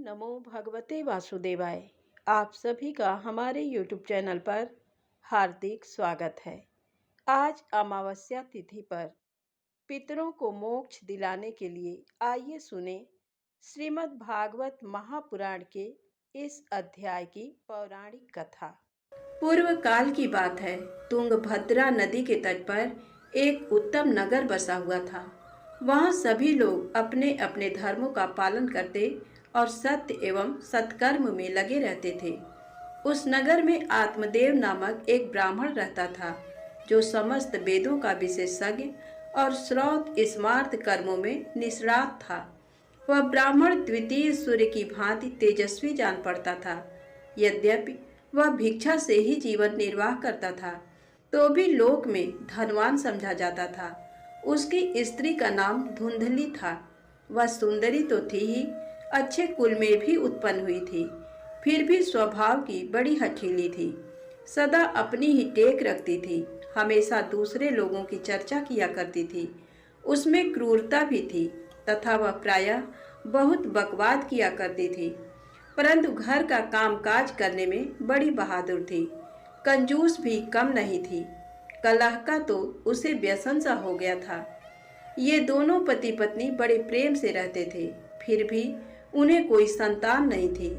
नमो भगवते वासुदेवाय। आप सभी का हमारे YouTube चैनल पर हार्दिक स्वागत है। आज अमावस्या तिथि पर पितरों को मोक्ष दिलाने के लिए आइए सुने श्रीमद् भागवत महापुराण के इस अध्याय की पौराणिक कथा। पूर्व काल की बात है। तुंगभद्रा नदी के तट पर एक उत्तम नगर बसा हुआ था। वहाँ सभी लोग अपने अपने धर्मों का पालन करते और सत्य एवं सत्कर्म में लगे रहते थे। उस नगर में आत्मदेव नामक एक ब्राह्मण रहता था, जो समस्त वेदों का विशेषज्ञ और श्रौत स्मार्त कर्मों में निष्णात था। वह ब्राह्मण द्वितीय सूर्य की भांति तेजस्वी जान पड़ता था। यद्यपि वह भिक्षा से ही जीवन निर्वाह करता था, तो भी लोक में धनवान समझा जाता था। उसकी स्त्री का नाम धुंधली था। वह सुंदरी तो थी ही, अच्छे कुल में भी उत्पन्न हुई थी, फिर भी स्वभाव की बड़ी हठीली थी। सदा अपनी ही टेक रखती थी, हमेशा दूसरे लोगों की चर्चा किया करती थी। उसमें क्रूरता भी थी तथा वह प्रायः बहुत बकवाद किया करती थी, परंतु घर का कामकाज करने में बड़ी बहादुर थी। कंजूस भी कम नहीं थी। कलह का तो उसे व्यसन सा हो गया था। ये दोनों पति पत्नी बड़े प्रेम से रहते थे, फिर भी उन्हें कोई संतान नहीं थी।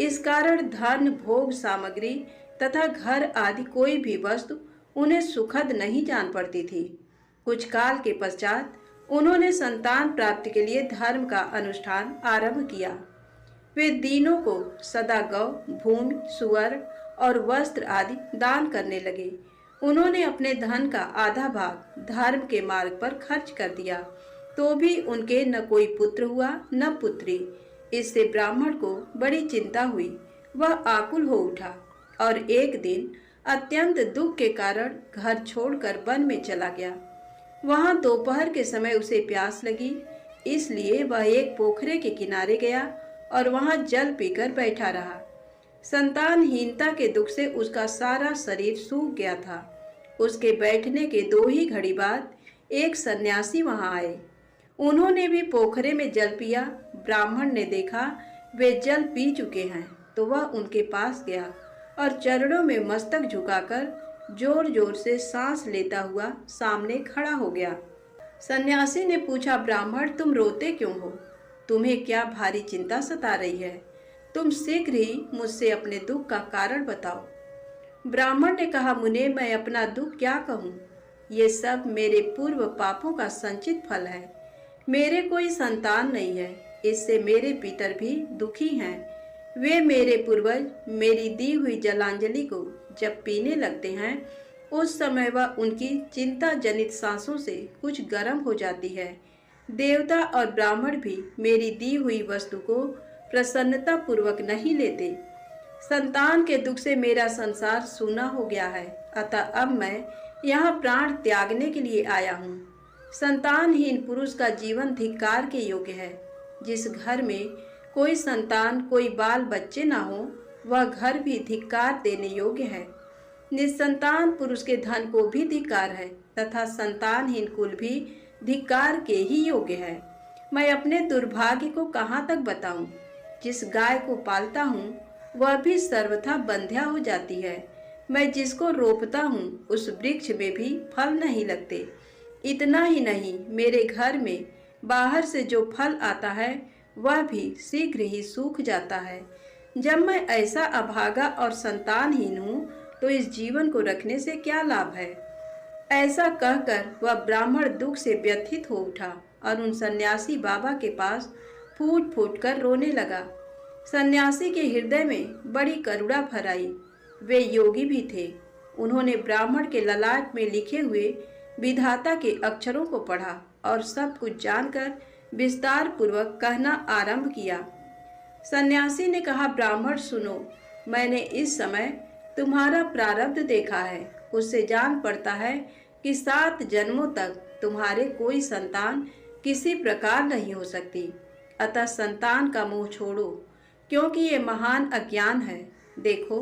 इस कारण धन, भोग सामग्री तथा घर आदि कोई भी वस्तु उन्हें सुखद नहीं जान पड़ती थी। कुछ काल के पश्चात उन्होंने संतान प्राप्ति के लिए धर्म का अनुष्ठान आरंभ किया। वे दीनों को सदा गौ, भूमि, सुअर और वस्त्र आदि दान करने लगे। उन्होंने अपने धन का आधा भाग धर्म के मार्ग पर खर्च कर दिया, तो भी उनके न कोई पुत्र हुआ न पुत्री। इससे ब्राह्मण को बड़ी चिंता हुई। वह आकुल हो उठा और एक दिन अत्यंत दुख के कारण घर छोड़कर वन में चला गया। वहां दोपहर के समय उसे प्यास लगी, इसलिए वह एक पोखरे के किनारे गया और वहां जल पीकर बैठा रहा। संतानहीनता के दुख से उसका सारा शरीर सूख गया था। उसके बैठने के 2 ही घड़ी बाद एक सन्यासी वहां आए। उन्होंने भी पोखरे में जल पिया। ब्राह्मण ने देखा वे जल पी चुके हैं, तो वह उनके पास गया और चरणों में मस्तक झुकाकर जोर जोर से सांस लेता हुआ सामने खड़ा हो गया। सन्यासी ने पूछा, ब्राह्मण, तुम रोते क्यों हो? तुम्हें क्या भारी चिंता सता रही है? तुम शीघ्र ही मुझसे अपने दुख का कारण बताओ। ब्राह्मण ने कहा, मुने, मैं अपना दुख क्या कहूँ? ये सब मेरे पूर्व पापों का संचित फल है। मेरे कोई संतान नहीं है, इससे मेरे पितर भी दुखी हैं। वे मेरे पूर्वज मेरी दी हुई जलांजलि को जब पीने लगते हैं, उस समय वह उनकी चिंता जनित सांसों से कुछ गर्म हो जाती है। देवता और ब्राह्मण भी मेरी दी हुई वस्तु को प्रसन्नता पूर्वक नहीं लेते। संतान के दुख से मेरा संसार सूना हो गया है, अतः अब मैं यहाँ प्राण त्यागने के लिए आया हूँ। संतानहीन पुरुष का जीवन धिक्कार के योग्य है। जिस घर में कोई संतान, कोई बाल बच्चे ना हो, वह घर भी धिक्कार देने योग्य है। निसंतान पुरुष के धन को भी धिक्कार है तथा संतानहीन कुल भी धिक्कार के ही योग्य है। मैं अपने दुर्भाग्य को कहाँ तक बताऊं? जिस गाय को पालता हूँ वह भी सर्वथा बंध्या हो जाती है। मैं जिसको रोपता हूँ उस वृक्ष में भी फल नहीं लगते। इतना ही नहीं, मेरे घर में बाहर से जो फल आता है वह भी शीघ्र ही सूख जाता है। जब मैं ऐसा अभागा और संतानहीन हूँ, तो इस जीवन को रखने से क्या लाभ है? ऐसा कहकर वह ब्राह्मण दुख से व्यथित हो उठा और उन सन्यासी बाबा के पास फूट फूट कर रोने लगा। सन्यासी के हृदय में बड़ी करुणा भर आई। वे योगी भी थे। उन्होंने ब्राह्मण के ललाट में लिखे हुए विधाता के अक्षरों को पढ़ा और सब कुछ जानकर विस्तार पूर्वक कहना आरंभ किया। सन्यासी ने कहा, ब्राह्मण सुनो, मैंने इस समय तुम्हारा प्रारब्ध देखा है। उससे जान पड़ता है कि 7 जन्मों तक तुम्हारे कोई संतान किसी प्रकार नहीं हो सकती। अतः संतान का मोह छोड़ो, क्योंकि ये महान अज्ञान है। देखो,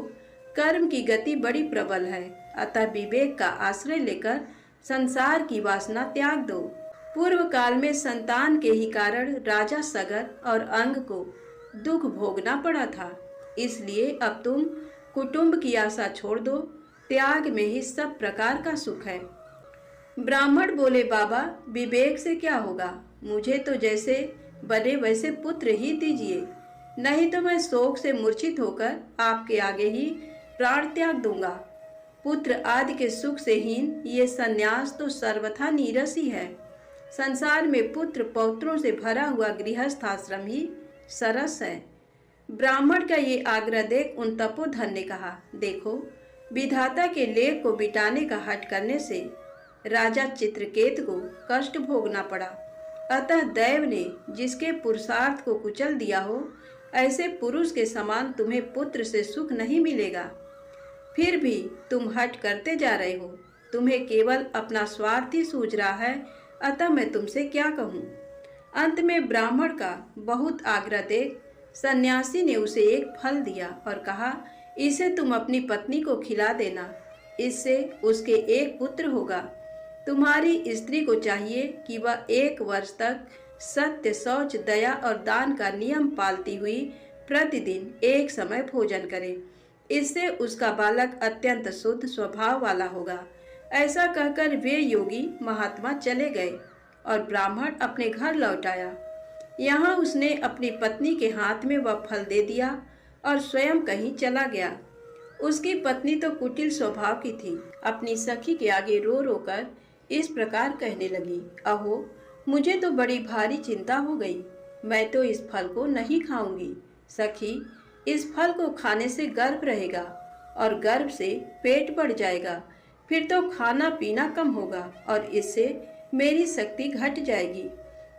कर्म की गति बड़ी प्रबल है, अतः विवेक का आश्रय लेकर संसार की वासना त्याग दो। पूर्व काल में संतान के ही कारण राजा सगर और अंग को दुख भोगना पड़ा था। इसलिए अब तुम कुटुंब की आशा छोड़ दो, त्याग में ही सब प्रकार का सुख है। ब्राह्मण बोले, बाबा विवेक से क्या होगा, मुझे तो जैसे बने वैसे पुत्र ही दीजिए, नहीं तो मैं शोक से मूर्छित होकर आपके आगे ही प्राण त्याग दूंगा। पुत्र आदि के सुख से हीन ये सन्यास तो सर्वथा नीरस ही है। संसार में पुत्र पौत्रों से भरा हुआ गृहस्थ आश्रम ही सरस है। ब्राह्मण का ये आग्रह देख उन तपोधन ने कहा, देखो विधाता के लेख को मिटाने का हठ करने से राजा चित्रकेत को कष्ट भोगना पड़ा। अतः दैव ने जिसके पुरुषार्थ को कुचल दिया हो, ऐसे पुरुष के समान तुम्हें पुत्र से सुख नहीं मिलेगा। फिर भी तुम हठ करते जा रहे हो, तुम्हें केवल अपना स्वार्थ ही सूझ रहा है, अतः मैं तुमसे क्या कहूँ। अंत में ब्राह्मण का बहुत आग्रह देख सन्यासी ने उसे एक फल दिया और कहा, इसे तुम अपनी पत्नी को खिला देना, इससे उसके एक पुत्र होगा। तुम्हारी स्त्री को चाहिए कि वह 1 वर्ष तक सत्य, शौच, दया और दान का नियम पालती हुई प्रतिदिन एक समय भोजन करे। इससे उसका बालक अत्यंत शुद्ध स्वभाव वाला होगा। ऐसा कहकर वे योगी महात्मा चले गए और ब्राह्मण अपने घर लौट आया। यहाँ उसने अपनी पत्नी के हाथ में वह फल दे दिया और स्वयं कहीं चला गया। उसकी पत्नी तो कुटिल स्वभाव की थी। अपनी सखी के आगे रो रो कर इस प्रकार कहने लगी, अहो मुझे तो बड़ी भारी चिंता हो गई, मैं तो इस फल को नहीं खाऊंगी। सखी, इस फल को खाने से गर्भ रहेगा और गर्भ से पेट बढ़ जाएगा, फिर तो खाना पीना कम होगा और इससे मेरी शक्ति घट जाएगी।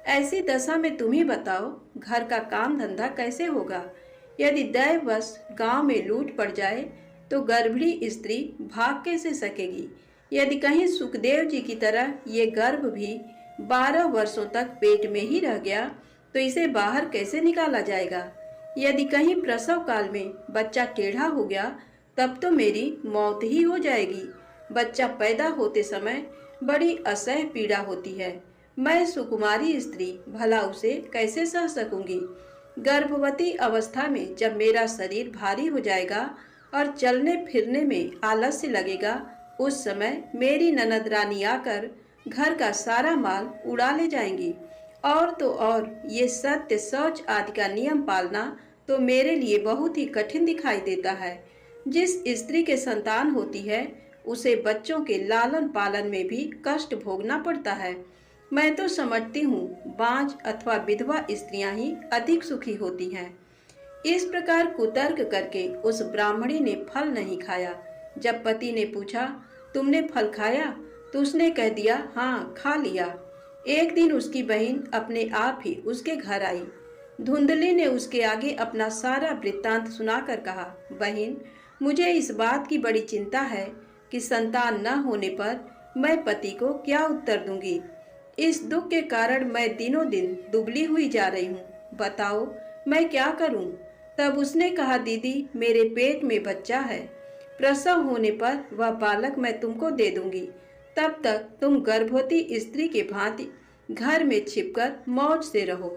ऐसी दशा में तुम ही बताओ, घर का काम धंधा कैसे होगा। यदि दैववश गांव में लूट पड़ जाए तो गर्भिणी स्त्री भाग कैसे सकेगी। यदि कहीं सुखदेव जी की तरह ये गर्भ भी 12 वर्षों तक पेट में ही रह गया तो इसे बाहर कैसे निकाला जाएगा। यदि कहीं प्रसव काल में बच्चा टेढ़ा हो गया तब तो मेरी मौत ही हो जाएगी। बच्चा पैदा होते समय बड़ी असह्य पीड़ा होती है, मैं सुकुमारी स्त्री भला उसे कैसे सह सकूंगी। गर्भवती अवस्था में जब मेरा शरीर भारी हो जाएगा और चलने फिरने में आलस्य लगेगा, उस समय मेरी ननद रानी आकर घर का सारा माल उड़ा ले जाएंगी। और तो और ये सत्य, शौच आदि का नियम पालना तो मेरे लिए बहुत ही कठिन दिखाई देता है। जिस स्त्री के संतान होती है उसे बच्चों के लालन पालन में भी कष्ट भोगना पड़ता है। मैं तो समझती हूँ बांझ अथवा विधवा स्त्रियां ही अधिक सुखी होती हैं। इस प्रकार कुतर्क करके उस ब्राह्मणी ने फल नहीं खाया। जब पति ने पूछा, तुमने फल खाया, तो उसने कह दिया, हाँ खा लिया। एक दिन उसकी बहन अपने आप ही उसके घर आई। धुंधली ने उसके आगे अपना सारा वृत्तांत सुनाकर कहा, बहन मुझे इस बात की बड़ी चिंता है कि संतान न होने पर मैं पति को क्या उत्तर दूंगी। इस दुख के कारण मैं दिनों दिन दुबली हुई जा रही हूँ, बताओ मैं क्या करूँ। तब उसने कहा, दीदी मेरे पेट में बच्चा है, प्रसव होने पर वह बालक मैं तुमको दे दूंगी। तब तक तुम गर्भवती स्त्री के भांति घर में छिपकर मौज से रहो।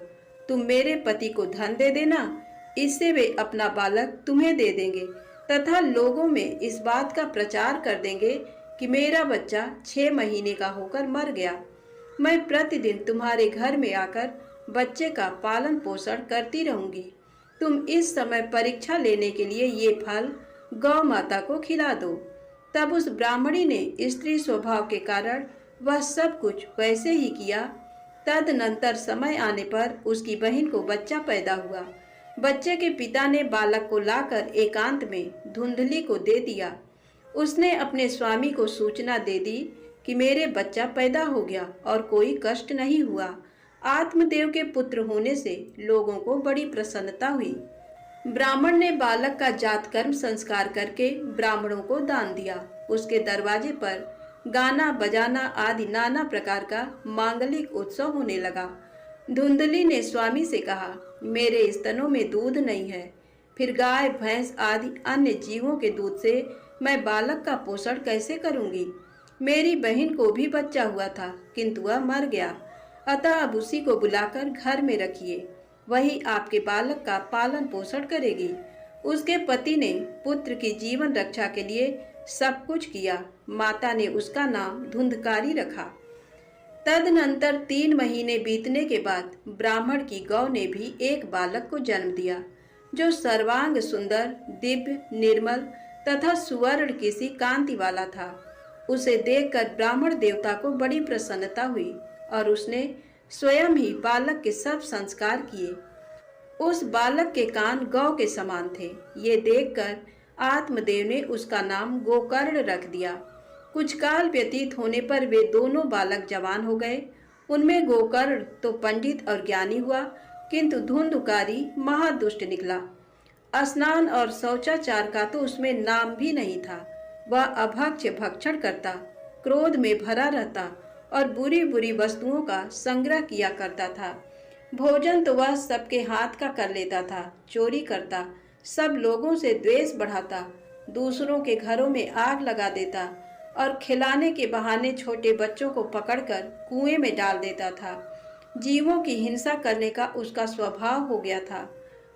तुम मेरे पति को धन दे देना, इससे वे अपना बालक तुम्हें दे देंगे तथा लोगों में इस बात का प्रचार कर देंगे कि मेरा बच्चा 6 महीने का होकर मर गया। मैं प्रतिदिन तुम्हारे घर में आकर बच्चे का पालन पोषण करती रहूंगी। तुम इस समय परीक्षा लेने के लिए ये फल गौ माता को खिला दो। तब उस ब्राह्मणी ने स्त्री स्वभाव के कारण वह सब कुछ वैसे ही किया। तदनंतर समय आने पर उसकी बहन को बच्चा पैदा हुआ। बच्चे के पिता ने बालक को लाकर एकांत में धुंधली को दे दिया। उसने अपने स्वामी को सूचना दे दी कि मेरे बच्चा पैदा हो गया और कोई कष्ट नहीं हुआ। आत्मदेव के पुत्र होने से लोगों को बड़ी प्रसन्नता हुई। ब्राह्मण ने बालक का जात कर्म संस्कार करके ब्राह्मणों को दान दिया। उसके दरवाजे पर गाना बजाना आदि नाना प्रकार का मांगलिक उत्सव होने लगा। धुंधली ने स्वामी से कहा, मेरे स्तनों में दूध नहीं है, फिर गाय भैंस आदि अन्य जीवों के दूध से मैं बालक का पोषण कैसे करूंगी। मेरी बहन को भी बच्चा हुआ था किंतु वह मर गया, अतः अब उसी को बुलाकर घर में रखिए। वही आपके बालक का पालन पोषण करेगी। उसके पति ने पुत्र की जीवन रक्षा के लिए सब कुछ किया। माता ने उसका नाम धुंधकारी रखा। तदनंतर 3 महीने बीतने के बाद ब्राह्मण की गौ ने भी एक बालक को जन्म दिया, जो सर्वांग सुंदर, दिव्य, निर्मल तथा सुवर्ण किसी कांति वाला था। उसे देखकर ब्राह्मण देवता को बड़ी प्रसन्नता हुई और उसने स्वयं ही बालक के सब संस्कार किए। उस बालक के कान गौ के समान थे। ये देखकर आत्मदेव ने उसका नाम गोकर्ण रख दिया। कुछ काल व्यतीत होने पर वे दोनों बालक जवान हो गए। उनमें गोकर्ण तो पंडित और ज्ञानी हुआ, किंतु धुंधकारी महादुष्ट निकला। स्नान और शौचाचार का तो उसमें नाम भी नहीं था। वह अभक्ष्य भक्षण करता, क्रोध में भरा रहता और बुरी बुरी वस्तुओं का संग्रह किया करता था। भोजन तो वह सबके हाथ का कर लेता था, चोरी करता, सब लोगों से द्वेष बढ़ाता, दूसरों के घरों में आग लगा देता और खिलाने के बहाने छोटे बच्चों को पकड़कर कुएं में डाल देता था। जीवों की हिंसा करने का उसका स्वभाव हो गया था।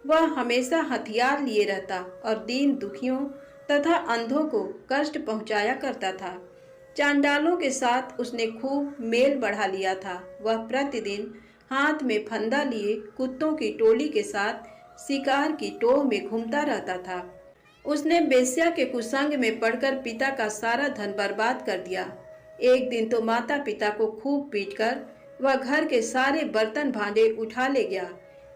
वह हमेशा हथियार लिए रहता और दीन दुखियों तथा अंधों को कष्ट पहुंचाया करता था। चांडालों के साथ उसने खूब मेल बढ़ा लिया था। वह प्रतिदिन हाथ में फंदा लिए कुत्तों की टोली के साथ शिकार की टोह में घूमता रहता था। उसने बेश्या के कुसंग में पड़कर पिता का सारा धन बर्बाद कर दिया। एक दिन तो माता पिता को खूब पीटकर वह घर के सारे बर्तन भांडे उठा ले गया।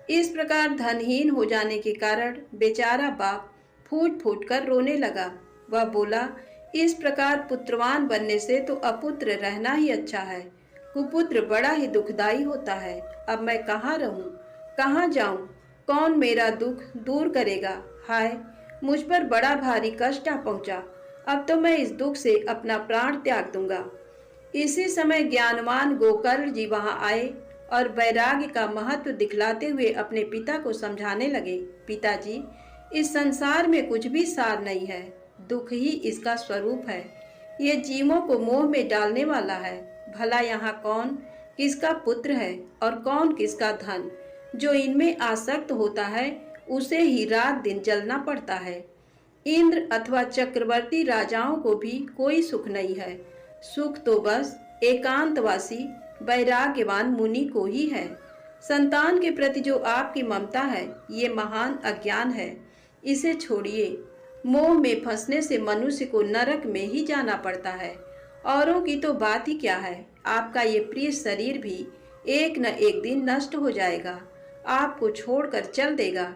इस प्रकार धनहीन हो जाने के कारण बेचारा बाप फूट फूट कर रोने लगा। वह बोला, इस प्रकार पुत्रवान बनने से तो अपुत्र रहना ही अच्छा है। कुपुत्र बड़ा ही दुखदाई होता है। अब मैं कहाँ रहूं, कहाँ जाऊं, कौन मेरा दुख दूर करेगा? हाय, मुझ पर बड़ा भारी कष्ट आ पहुंचा। अब तो मैं इस दुख से अपना प्राण त्याग दूंगा। इसी समय ज्ञानवान गोकर्ण जी वहां आए और वैराग्य का महत्व दिखलाते हुए अपने पिता को समझाने लगे। पिताजी, इस संसार में कुछ भी सार नहीं है, दुख ही इसका स्वरूप है। ये जीवों को मोह में डालने वाला है। भला यहाँ कौन किसका पुत्र है और कौन किसका धन? जो इनमें आसक्त होता है उसे ही रात दिन जलना पड़ता है। इंद्र अथवा चक्रवर्ती राजाओं को भी कोई सुख नहीं है। सुख तो बस एकांतवासी वैराग्यवान मुनि को ही है। संतान के प्रति जो आपकी ममता है, ये महान अज्ञान है। इसे छोड़िए। मोह में फंसने से मनुष्य को नरक में ही जाना पड़ता है। औरों की तो बात ही क्या है। आपका ये प्रिय शरीर भी एक न एक दिन नष्ट हो जाएगा, आपको छोड़कर चल देगा।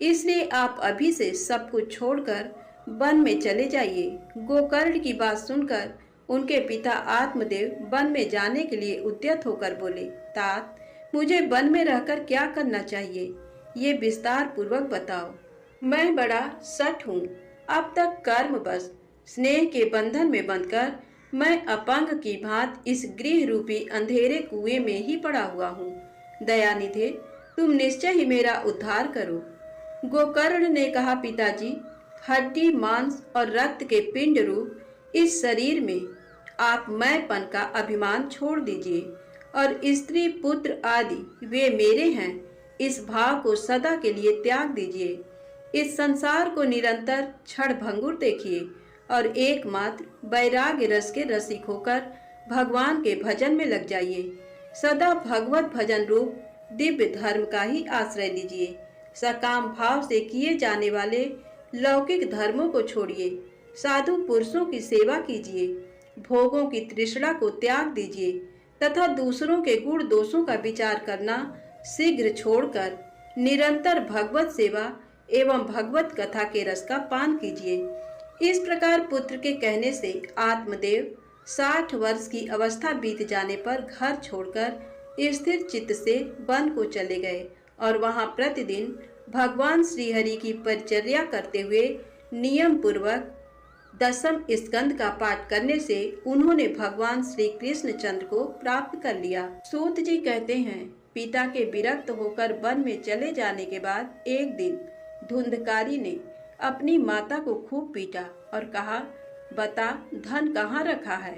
इसलिए आप अभी से सब कुछ छोड़कर वन में चले जाइए। गोकर्ण की बात सुनकर उनके पिता आत्मदेव वन में जाने के लिए उद्यत होकर बोले, तात, मुझे वन में रहकर क्या करना चाहिए, ये विस्तार पूर्वक बताओ। मैं बड़ा सठ हूँ। अब तक कर्म बस स्नेह के बंधन में बंधकर मैं अपंग की भांत इस गृह रूपी अंधेरे कुएं में ही पड़ा हुआ हूँ। दयानिधे, तुम निश्चय ही मेरा उद्धार करो। गोकर्ण ने कहा, पिताजी, हड्डी, मांस और रक्त के पिंड रूप इस शरीर में आप मैंपन का अभिमान छोड़ दीजिए और स्त्री पुत्र आदि वे मेरे हैं, इस भाव को सदा के लिए त्याग दीजिए। इस संसार को निरंतर क्षण भंगुर देखिए और एकमात्र वैराग्य रस के रसिक होकर भगवान के भजन में लग जाइए। सदा भगवत भजन रूप दिव्य धर्म का ही आश्रय लीजिए। सकाम भाव से किए जाने वाले लौकिक धर्मों को छोड़िए। साधु पुरुषों की सेवा कीजिए। भोगों की तृष्णा को त्याग दीजिए तथा दूसरों के गुण दोषों का विचार करना शीघ्र छोड़कर निरंतर भगवत सेवा एवं भगवत कथा के रस का पान कीजिए। इस प्रकार पुत्र के कहने से आत्मदेव 60 वर्ष की अवस्था बीत जाने पर घर छोड़कर स्थिर चित्त से वन को चले गए और वहां प्रतिदिन भगवान श्रीहरि की परिचर्या करते हुए नियम पूर्वक 10वें स्कंद का पाठ करने से उन्होंने भगवान श्री कृष्ण चंद्र को प्राप्त कर लिया। सूत जी कहते हैं, पिता के विरक्त होकर वन में चले जाने के बाद एक दिन धुंधकारी ने अपनी माता को खूब पीटा और कहा, बता, धन कहाँ रखा है,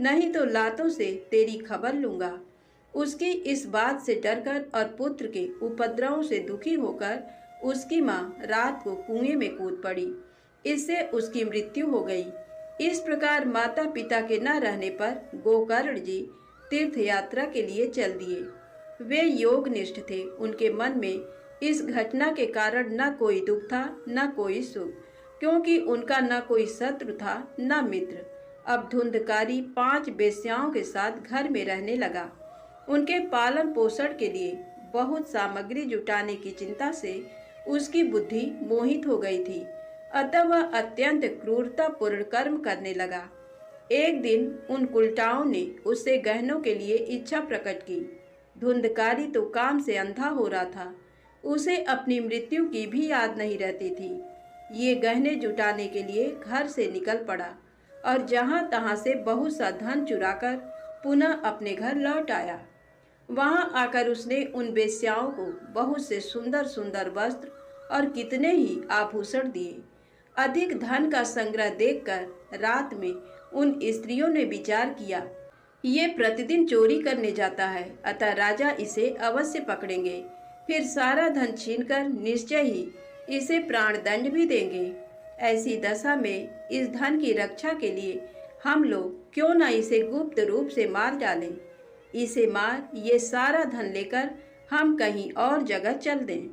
नहीं तो लातों से तेरी खबर लूंगा। उसकी इस बात से डरकर और पुत्र के उपद्रवों से दुखी होकर उसकी माँ रात को कुएं में कूद पड़ी। इससे उसकी मृत्यु हो गई। इस प्रकार माता पिता के न रहने पर गोकर्ण जी तीर्थ यात्रा के लिए चल दिए। वे योगनिष्ठ थे। उनके मन में इस घटना के कारण न कोई दुख था न कोई सुख, क्योंकि उनका न कोई शत्रु था न मित्र। अब धुंधकारी 5 वेश्याओं के साथ घर में रहने लगा। उनके पालन पोषण के लिए बहुत सामग्री जुटाने की चिंता से उसकी बुद्धि मोहित हो गई थी। अतः वह अत्यंत क्रूरतापूर्ण कर्म करने लगा। एक दिन उन कुलटाओं ने उससे गहनों के लिए इच्छा प्रकट की। धुंधकारी तो काम से अंधा हो रहा था। उसे अपनी मृत्यु की भी याद नहीं रहती थी। ये गहने जुटाने के लिए घर से निकल पड़ा और जहाँ तहाँ से बहुत सा धन चुराकर पुनः अपने घर लौट आया। वहाँ आकर उसने उन वेश्याओं को बहुत से सुंदर सुंदर वस्त्र और कितने ही आभूषण दिए। अधिक धन का संग्रह देखकर रात में उन स्त्रियों ने विचार किया, ये प्रतिदिन चोरी करने जाता है, अतः राजा इसे अवश्य पकड़ेंगे। फिर सारा धन छीनकर निश्चय ही इसे प्राणदंड भी देंगे। ऐसी दशा में इस धन की रक्षा के लिए हम लोग क्यों न इसे गुप्त रूप से मार डालें। इसे मार ये सारा धन लेकर हम कहीं और जगह चल दें।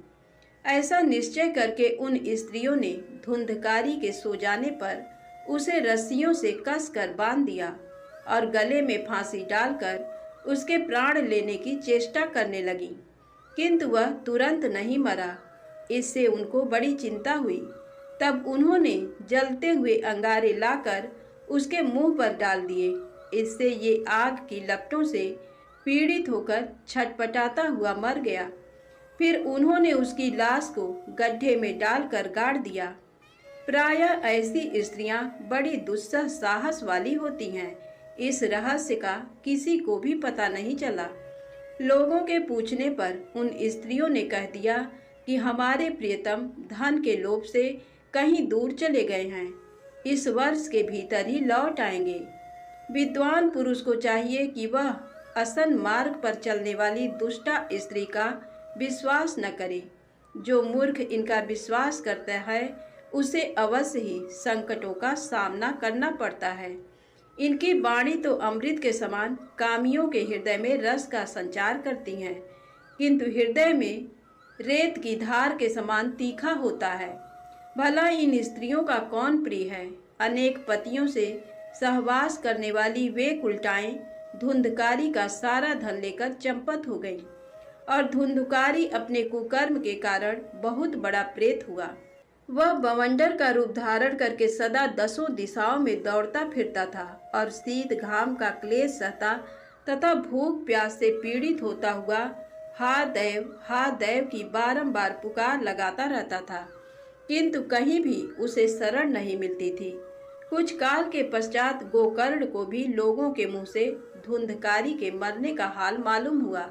ऐसा निश्चय करके उन स्त्रियों ने धुंधकारी के सो जाने पर उसे रस्सियों से कसकर बांध दिया और गले में फांसी डालकर उसके प्राण लेने की चेष्टा करने लगी, किंतु वह तुरंत नहीं मरा। इससे उनको बड़ी चिंता हुई। तब उन्होंने जलते हुए अंगारे लाकर उसके मुंह पर डाल दिए। इससे ये आग की लपटों से पीड़ित होकर छटपटाता हुआ मर गया। फिर उन्होंने उसकी लाश को गड्ढे में डालकर गाड़ दिया। प्रायः ऐसी स्त्रियां बड़ी दुस्सह साहस वाली होती हैं। इस रहस्य का किसी को भी पता नहीं चला। लोगों के पूछने पर उन स्त्रियों ने कह दिया कि हमारे प्रियतम धन के लोभ से कहीं दूर चले गए हैं, इस वर्ष के भीतर ही लौट आएंगे। विद्वान पुरुष को चाहिए कि वह असन मार्ग पर चलने वाली दुष्टा स्त्री का विश्वास न करे। जो मूर्ख इनका विश्वास करता है उसे अवश्य ही संकटों का सामना करना पड़ता है। इनकी वाणी तो अमृत के समान कामियों के हृदय में रस का संचार करती हैं, किंतु हृदय में रेत की धार के समान तीखा होता है। भला इन स्त्रियों का कौन प्रिय है। अनेक पतियों से सहवास करने वाली वे कुलटाएं धुंधकारी का सारा धन लेकर चंपत हो गई और धुंधकारी अपने कुकर्म के कारण बहुत बड़ा प्रेत हुआ। वह बवंडर का रूप धारण करके सदा 10 दिशाओं में दौड़ता फिरता था और शीत घाम का क्लेश सहता तथा भूख प्यास से पीड़ित होता हुआ हा देव की बारंबार पुकार लगाता रहता था, किंतु कहीं भी उसे शरण नहीं मिलती थी। कुछ काल के पश्चात गोकर्ण को भी लोगों के मुंह से धुंधकारी के मरने का हाल मालूम हुआ।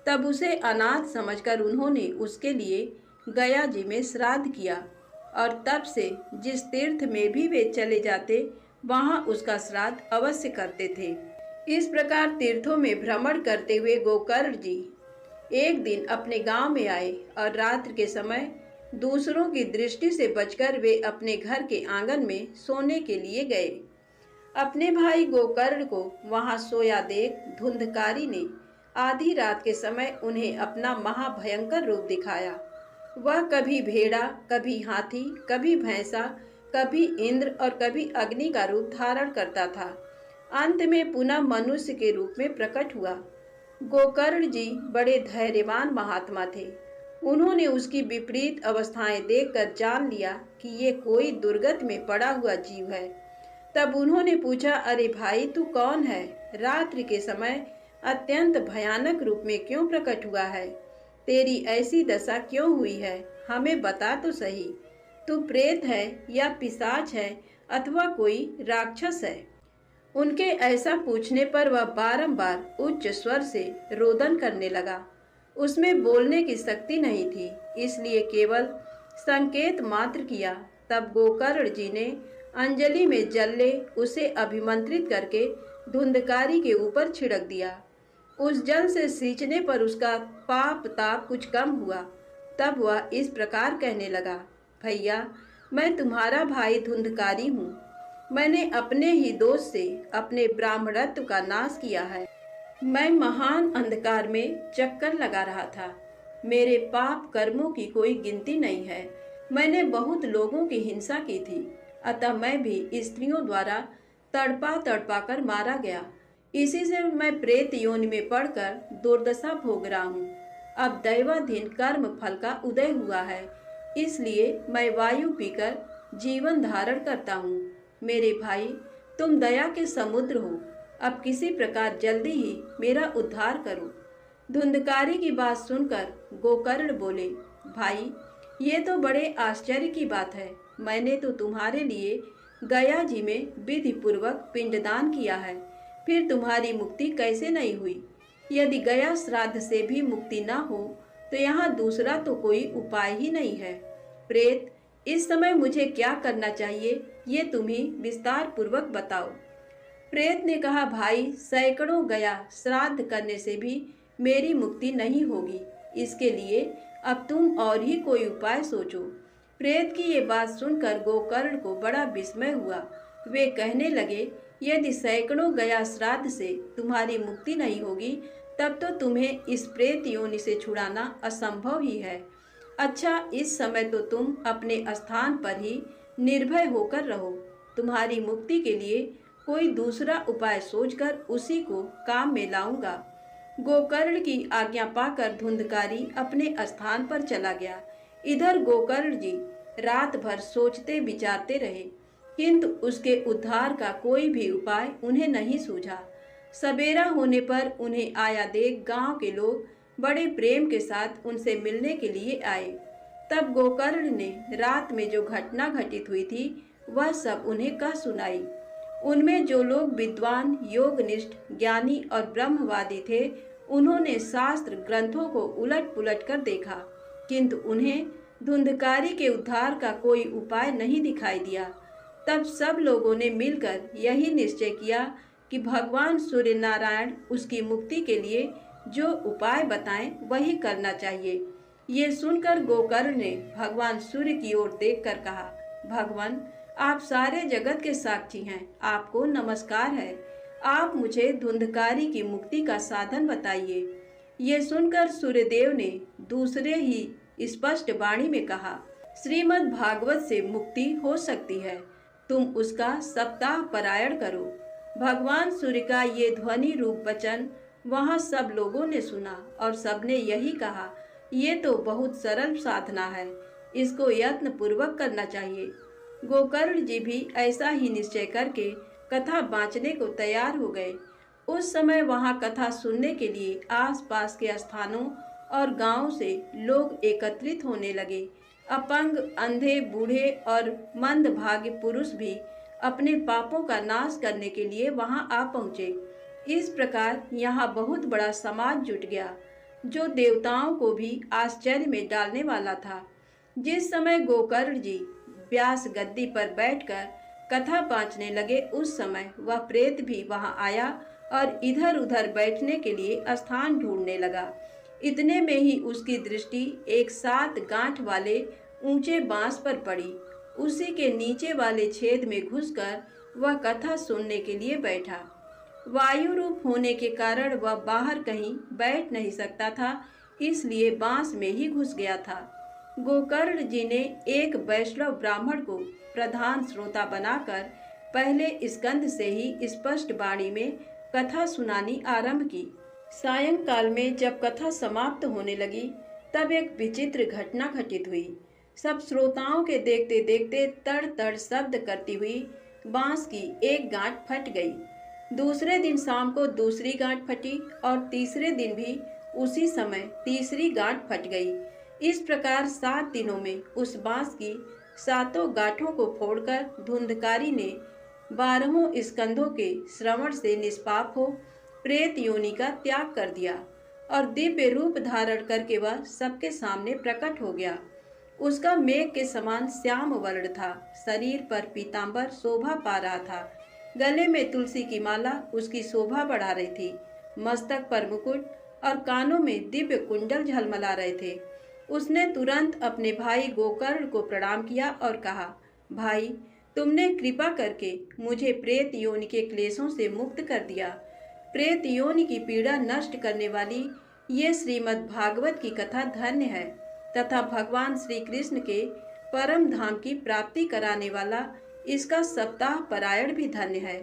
तब उसे अनाथ समझकर उन्होंने उसके लिए गया जी में श्राद्ध किया और तब से जिस तीर्थ में भी वे चले जाते वहां उसका श्राद्ध अवश्य करते थे। इस प्रकार तीर्थों में भ्रमण करते हुए गोकर्ण जी एक दिन अपने गांव में आए और रात्रि के समय दूसरों की दृष्टि से बचकर वे अपने घर के आंगन में सोने के लिए गए। अपने भाई गोकर्ण को वहां सोया देख धुंधकारी ने आधी रात के समय उन्हें अपना महाभयंकर रूप दिखाया। वह कभी भेड़ा, कभी हाथी, कभी भैंसा, कभी इंद्र और कभी अग्नि का रूप धारण करता था। अंत में पुनः मनुष्य के रूप में प्रकट हुआ। गोकर्ण जी बड़े धैर्यवान महात्मा थे। उन्होंने उसकी विपरीत अवस्थाएं देखकर जान लिया कि ये कोई दुर्गत में पड़ा हुआ जीव है। तब उन्होंने पूछा, अरे भाई तू कौन है? रात्रि के समय अत्यंत भयानक रूप में क्यों प्रकट हुआ है? तेरी ऐसी दशा क्यों हुई है? हमें बता तो सही। तू प्रेत है या पिशाच है अथवा कोई राक्षस है? उनके ऐसा पूछने पर वह बारंबार उच्च स्वर से रोदन करने लगा। उसमें बोलने की शक्ति नहीं थी, इसलिए केवल संकेत मात्र किया। तब गोकर्ण जी ने अंजलि में जल ले उसे अभिमंत्रित करके धुंधकारी के ऊपर छिड़क दिया। उस जल से सींचने पर उसका पाप ताप कुछ कम हुआ। तब वह इस प्रकार कहने लगा, भैया, मैं तुम्हारा भाई धुंधकारी हूँ। मैंने अपने ही दोष से अपने ब्राह्मणत्व का नाश किया है। मैं महान अंधकार में चक्कर लगा रहा था। मेरे पाप कर्मों की कोई गिनती नहीं है। मैंने बहुत लोगों की हिंसा की थी, अतः मैं भी स्त्रियों द्वारा तड़पा तड़पा कर मारा गया। इसी से मैं प्रेत योनि में पड़कर दुर्दशा भोग रहा हूँ। अब दैवाधीन कर्म फल का उदय हुआ है, इसलिए मैं वायु पीकर जीवन धारण करता हूँ। मेरे भाई, तुम दया के समुद्र हो। अब किसी प्रकार जल्दी ही मेरा उद्धार करो। धुंधकारी की बात सुनकर गोकर्ण बोले, भाई, ये तो बड़े आश्चर्य की बात है। मैंने तो तुम्हारे लिए गया जी में विधि पूर्वक पिंडदान किया है, फिर तुम्हारी मुक्ति कैसे नहीं हुई? यदि गया श्राद्ध से भी मुक्ति न हो तो यहाँ दूसरा तो कोई उपाय ही नहीं है। प्रेत, इस समय मुझे क्या करना चाहिए, ये तुम ही विस्तार पूर्वक बताओ। प्रेत ने कहा, भाई, सैकड़ों गया श्राद्ध करने से भी मेरी मुक्ति नहीं होगी। इसके लिए अब तुम और ही कोई उपाय सोचो। प्रेत की ये बात सुनकर गोकर्ण को बड़ा विस्मय हुआ। वे कहने लगे, यदि सैकड़ों गया श्राद्ध से तुम्हारी मुक्ति नहीं होगी, तब तो तुम्हें इस प्रेत योनि से छुड़ाना असंभव ही है। अच्छा, इस समय तो तुम अपने स्थान पर ही निर्भय होकर रहो। तुम्हारी मुक्ति के लिए कोई दूसरा उपाय सोचकर उसी को काम में लाऊंगा। गोकर्ण की आज्ञा पाकर धुंधकारी अपने स्थान पर चला गया। इधर गोकर्ण जी रात भर सोचते विचारते रहे, किंतु उसके उद्धार का कोई भी उपाय उन्हें नहीं सूझा। सवेरा होने पर उन्हें आया देख गांव के लोग बड़े प्रेम के साथ उनसे मिलने के लिए आए। तब गोकर्ण ने रात में जो घटना घटित हुई थी वह सब उन्हें कह सुनाई। उनमें जो लोग विद्वान, योगनिष्ठ, ज्ञानी और ब्रह्मवादी थे, उन्होंने शास्त्र ग्रंथों को उलट पुलट कर देखा, किंतु उन्हें धुंधकारी के उद्धार का कोई उपाय नहीं दिखाई दिया। तब सब लोगों ने मिलकर यही निश्चय किया कि भगवान सूर्य नारायण उसकी मुक्ति के लिए जो उपाय बताएं वही करना चाहिए। ये सुनकर गोकर्ण ने भगवान सूर्य की ओर देखकर कहा, भगवान, आप सारे जगत के साक्षी हैं, आपको नमस्कार है। आप मुझे धुंधकारी की मुक्ति का साधन बताइए। ये सुनकर सूर्यदेव ने दूसरे ही स्पष्ट वाणी में कहा, श्रीमद् भागवत से मुक्ति हो सकती है, तुम उसका सप्ताह पारायण करो। भगवान सूर्य का ये ध्वनि रूप वचन वहाँ सब लोगों ने सुना और सबने यही कहा, ये तो बहुत सरल साधना है, इसको यत्न पूर्वक करना चाहिए। गोकर्ण जी भी ऐसा ही निश्चय करके कथा बाँचने को तैयार हो गए। उस समय वहाँ कथा सुनने के लिए आसपास के स्थानों और गांवों से लोग एकत्रित होने लगे। अपंग, अंधे, बूढ़े और मंदभागी पुरुष भी अपने पापों का नाश करने के लिए वहां आ पहुँचे। इस प्रकार यहाँ बहुत बड़ा समाज जुट गया, जो देवताओं को भी आश्चर्य में डालने वाला था। जिस समय गोकर्ण जी व्यास गद्दी पर बैठकर कथा बाँचने लगे, उस समय वह प्रेत भी वहां आया और इधर उधर बैठने के लिए स्थान ढूंढने लगा। इतने में ही उसकी दृष्टि एक 7 गांठ वाले ऊंचे बांस पर पड़ी। उसी के नीचे वाले छेद में घुसकर वह कथा सुनने के लिए बैठा। वायु रूप होने के कारण वह बाहर कहीं बैठ नहीं सकता था, इसलिए बांस में ही घुस गया था। गोकर्ण जी ने एक वैष्णव ब्राह्मण को प्रधान श्रोता बनाकर पहले स्कंद से ही स्पष्ट वाणी में कथा सुनानी आरंभ की। सायंकाल में जब कथा समाप्त होने लगी, तब एक विचित्र घटना घटित हुई। सब श्रोताओं के देखते देखते तड़ तड़ शब्द करती हुई बांस की एक गांठ फट गई। दूसरे दिन शाम को दूसरी गांठ फटी और तीसरे दिन भी उसी समय तीसरी गांठ फट गई। इस प्रकार 7 दिनों में उस बांस की 7 गांठों को फोड़कर धुंधकारी ने 12 स्कंधों के श्रवण से निष्पाप हो प्रेत योनि का त्याग कर दिया और दिव्य रूप धारण करके वह सबके सामने प्रकट हो गया। उसका मेघ के समान श्याम वर्ण था, शरीर पर पीतांबर शोभा पा रहा था, गले में तुलसी की माला उसकी शोभा बढ़ा रही थी, मस्तक पर मुकुट और कानों में दिव्य कुंडल झलमला रहे थे। उसने तुरंत अपने भाई गोकर्ण को प्रणाम किया और कहा, भाई, तुमने कृपा करके मुझे प्रेत योनि के क्लेशों से मुक्त कर दिया। प्रेत योनि की पीड़ा नष्ट करने वाली ये श्रीमद् भागवत की कथा धन्य है तथा भगवान श्री कृष्ण के परम धाम की प्राप्ति कराने वाला इसका सप्ताह पारायण भी धन्य है।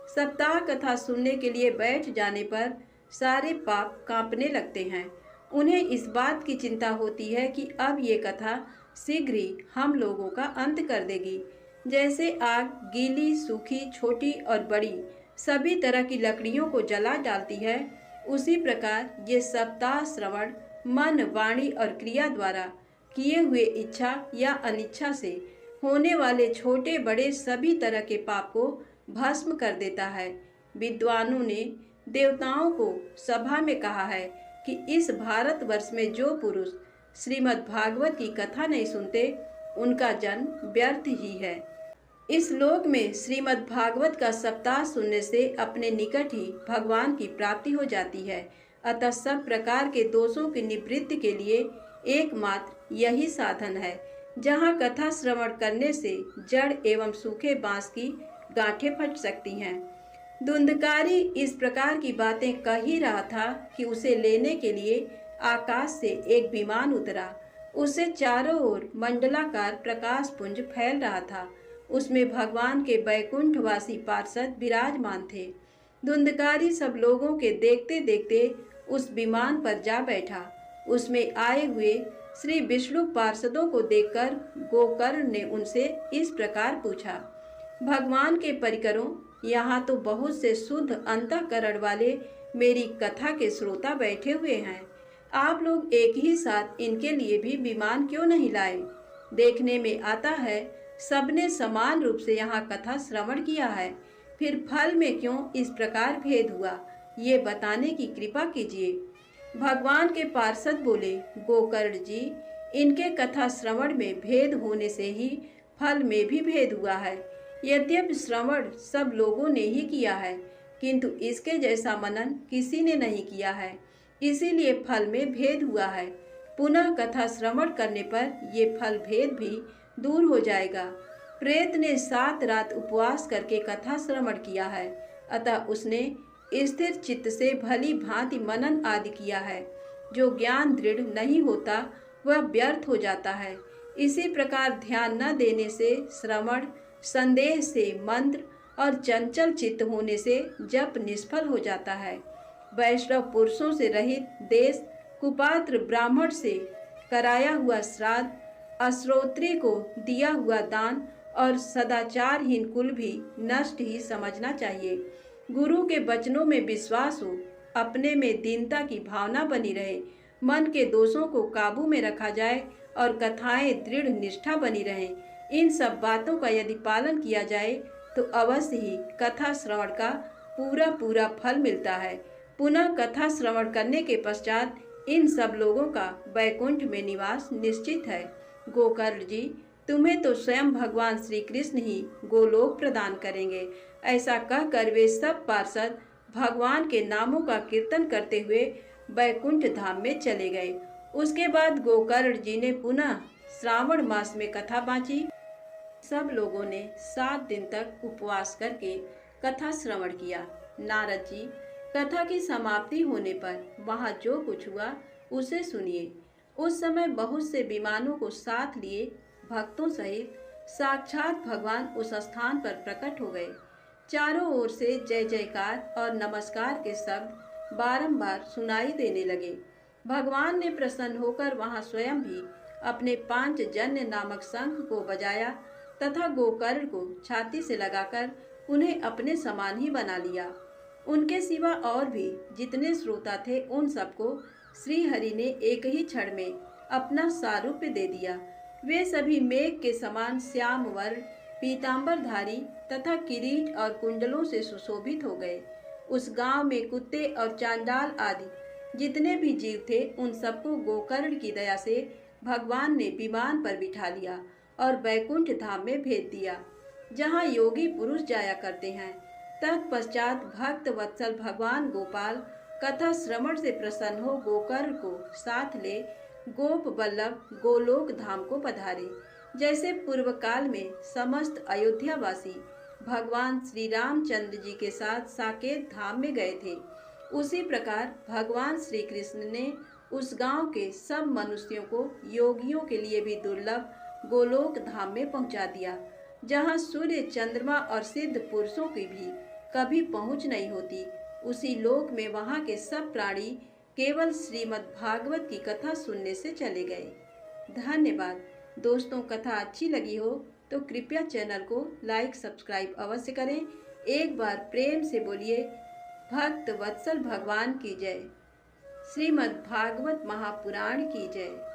सप्ताह कथा सुनने के लिए बैठ जाने पर सारे पाप कांपने लगते हैं। उन्हें इस बात की चिंता होती है कि अब ये कथा शीघ्र ही हम लोगों का अंत कर देगी। जैसे आग गीली, सूखी, छोटी और बड़ी सभी तरह की लकड़ियों को जला डालती है, उसी प्रकार ये सप्ताह श्रवण मन, वाणी और क्रिया द्वारा किए हुए इच्छा या अनिच्छा से होने वाले छोटे बड़े सभी तरह के पाप को भस्म कर देता है। विद्वानों ने देवताओं को सभा में कहा है कि इस भारतवर्ष में जो पुरुष श्रीमद् भागवत की कथा नहीं सुनते, उनका जन्म व्यर्थ ही है। इस लोक में श्रीमद् भागवत का सप्ताह सुनने से अपने निकट ही भगवान की प्राप्ति हो जाती है। अतः सब प्रकार के दोषों की निवृत्ति के लिए एकमात्र यही साधन है। जहाँ कथा श्रवण करने से जड़ एवं सूखे बांस की गांठें फट सकती हैं। धुंधकारी इस प्रकार की बातें कह ही रहा था कि उसे लेने के लिए आकाश से एक विमान उतरा। उससे चारों ओर मंडलाकार प्रकाश पुंज फैल रहा था। उसमें भगवान के बैकुंठवासी पार्षद विराजमान थे। धुंधकारी सब लोगों के देखते देखते उस विमान पर जा बैठा। उसमें आए हुए श्री विष्णु पार्षदों को देखकर गोकर्ण ने उनसे इस प्रकार पूछा, भगवान के परिकरों, यहाँ तो बहुत से शुद्ध अंतःकरण वाले मेरी कथा के श्रोता बैठे हुए हैं। आप लोग एक ही साथ इनके लिए भी विमान क्यों नहीं लाए? देखने में आता है सबने समान रूप से यहाँ कथा श्रवण किया है, फिर फल में क्यों इस प्रकार भेद हुआ, ये बताने की कृपा कीजिए। भगवान के पार्षद बोले, गोकर्ण जी, इनके कथा श्रवण में भेद होने से ही फल में भी भेद हुआ है। यद्यपि श्रवण सब लोगों ने ही किया है, किंतु इसके जैसा मनन किसी ने नहीं किया है, इसीलिए फल में भेद हुआ है। पुनः कथा श्रवण करने पर ये फल भेद भी दूर हो जाएगा। प्रेत ने 7 रात उपवास करके कथा श्रवण किया है, अतः उसने स्थिर चित्त से भली भांति मनन आदि किया है। जो ज्ञान दृढ़ नहीं होता वह व्यर्थ हो जाता है। इसी प्रकार ध्यान न देने से श्रवण, संदेह से मंत्र और चंचल चित्त होने से जप निष्फल हो जाता है। वैष्णव पुरुषों से रहित देश, कुपात्र ब्राह्मण से कराया हुआ श्राद्ध, अश्रोत्री को दिया हुआ दान और सदाचारहीन कुल भी नष्ट ही समझना चाहिए। गुरु के वचनों में विश्वास हो, अपने में दीनता की भावना बनी रहे, मन के दोषों को काबू में रखा जाए और कथाएं दृढ़ निष्ठा बनी रहें। इन सब बातों का यदि पालन किया जाए तो अवश्य ही कथा श्रवण का पूरा पूरा फल मिलता है। पुनः कथा श्रवण करने के पश्चात इन सब लोगों का वैकुंठ में निवास निश्चित है। गोकर्ण जी, तुम्हें तो स्वयं भगवान श्री कृष्ण ही गोलोक प्रदान करेंगे। ऐसा कहकर वे सब पार्षद भगवान के नामों का कीर्तन करते हुए वैकुंठ धाम में चले गए। उसके बाद गोकर्ण जी ने पुनः श्रावण मास में कथा बाँची। सब लोगों ने 7 दिन तक उपवास करके कथा श्रवण किया। नारद जी, कथा की समाप्ति होने पर वहाँ जो कुछ हुआ उसे सुनिए। उस समय बहुत से विमानों को साथ लिए भक्तों सहित साक्षात भगवान उस स्थान पर प्रकट हो गए। चारों ओर से जय जयकार और नमस्कार के शब्द बारंबार सुनाई देने लगे। भगवान ने प्रसन्न होकर वहां स्वयं भी अपने पांचजन्य नामक शंख को बजाया तथा गोकर्ण को छाती से लगाकर उन्हें अपने समान ही बना लिया। उनके सिवा और भी जितने श्रोता थे उन सबको श्री हरि ने एक ही क्षण में अपना सारूप्य दे दिया। वे सभी मेघ के समान श्याम वर्ण, पीतांबरधारी तथा किरीट और कुंडलों से सुशोभित हो गए। उस गांव में कुत्ते और चांडाल आदि जितने भी जीव थे उन सबको गोकर्ण की दया से भगवान ने विमान पर बिठा लिया और वैकुंठ धाम में भेज दिया, जहां योगी पुरुष जाया करते हैं। तत्पश्चात भक्त वत्सल भगवान गोपाल कथा श्रवण से प्रसन्न हो गोकर्ण को साथ ले गोप वल्लभ गोलोक धाम को पधारे। जैसे पूर्व काल में समस्त अयोध्यावासी भगवान श्री रामचंद्र जी के साथ साकेत धाम में गए थे, उसी प्रकार भगवान श्री कृष्ण ने उस गांव के सब मनुष्यों को योगियों के लिए भी दुर्लभ गोलोक धाम में पहुंचा दिया, जहां सूर्य चंद्रमा और सिद्ध पुरुषों की भी कभी पहुंच नहीं होती। उसी लोक में वहां के सब प्राणी केवल श्रीमद् भागवत की कथा सुनने से चले गए। धन्यवाद दोस्तों। कथा अच्छी लगी हो तो कृपया चैनल को लाइक सब्सक्राइब अवश्य करें। एक बार प्रेम से बोलिए भक्त वत्सल भगवान की जय। श्रीमद् भागवत महापुराण की जय।